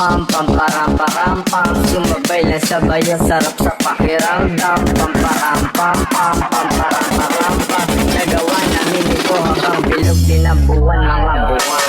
pam pam param param pam. Sumabay na sabay ang sarap sa pakiramdam. Pam param pam pam pam param param pam. Nagawa namin ito hanggang bilog tinabuhan mga buwan.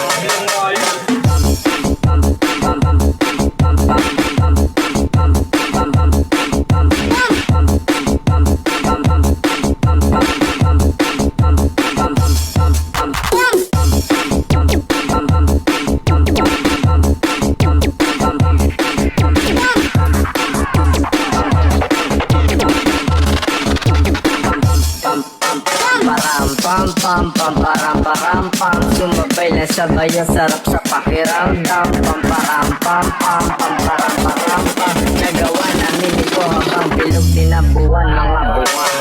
Pam pam pam param param pam. Sumabay na sabay ang sarap sa pakiramdam. Pam param pam pam pam param param pam. Nagawa namin ito hanggang bilog tinabuhan mga buwan.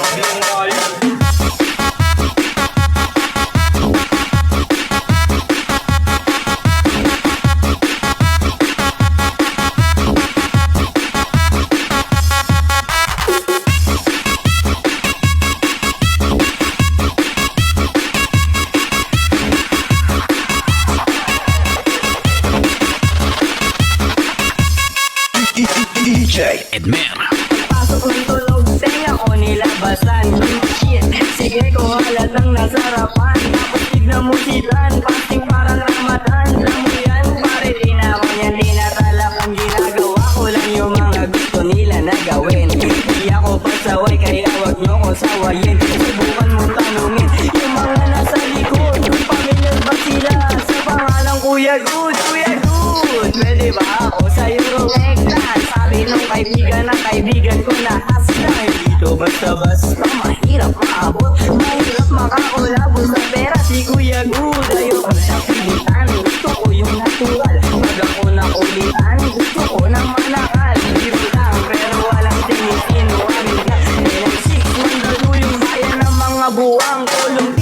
DJ Edmer. Pasok ng tulog, tenga ko nilabasan. Shit, sige ko halatang nasarapan. Tapos tignan mo silan, pasting parang ramatan. Alam mo yan, pare di na ako yan. Di natala kung ginagawa ko lang yung mga gusto nila na gawin. Di ako pasaway, kaya wag nyo ko sawayin. Subukan mong tanungin yung mga nasa likod. Pamilyar ba sila sa pangalang Kuya Good? Kuya Good, pwede ba ako sa'yo rumektan? Sabi nung kaibigan na kaibigan ko na hashtag. Dito basta-basta mahirap maabot, mahirap makakulabo sa pera si Kuya Good. Ayoko sa pilitan, gusto ko yung natural. Pag ako nakulitan, gusto ko ng manakal. Biro lang pero walang tinisinwamin ka. NM6, mandalo yung bayan ng mga buwang kolong D.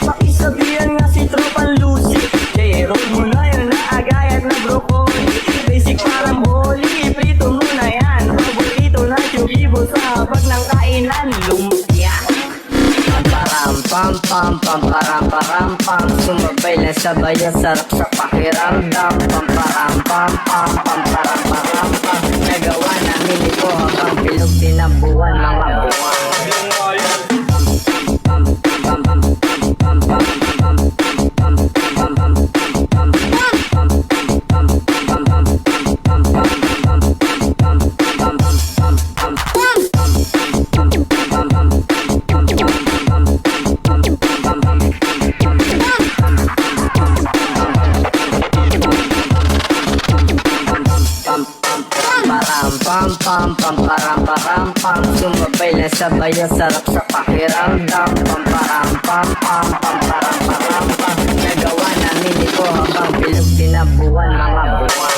Pakisabihan nga si Tropan Lucy. J-roll mo na yun na agayat na broccoli. Basic parang holy, prito mo na yan. Paborito na chubibo sa habag ng kainan. Lumpia. Param pam pam pam param param pam. Sumabay na sabay ang sarap sa pakiramdam. Pam param pam pam pam param param pam. Nagawa namin ito hanggang bilog tinabuhan mga buwan. Pam pam pam param param pam. Sumabay na sabay ang sarap sa pakiramdam. Pam param pam pam pam param param pam. Nagawa namin ito hanggang bilog tinabuhan mga buwan.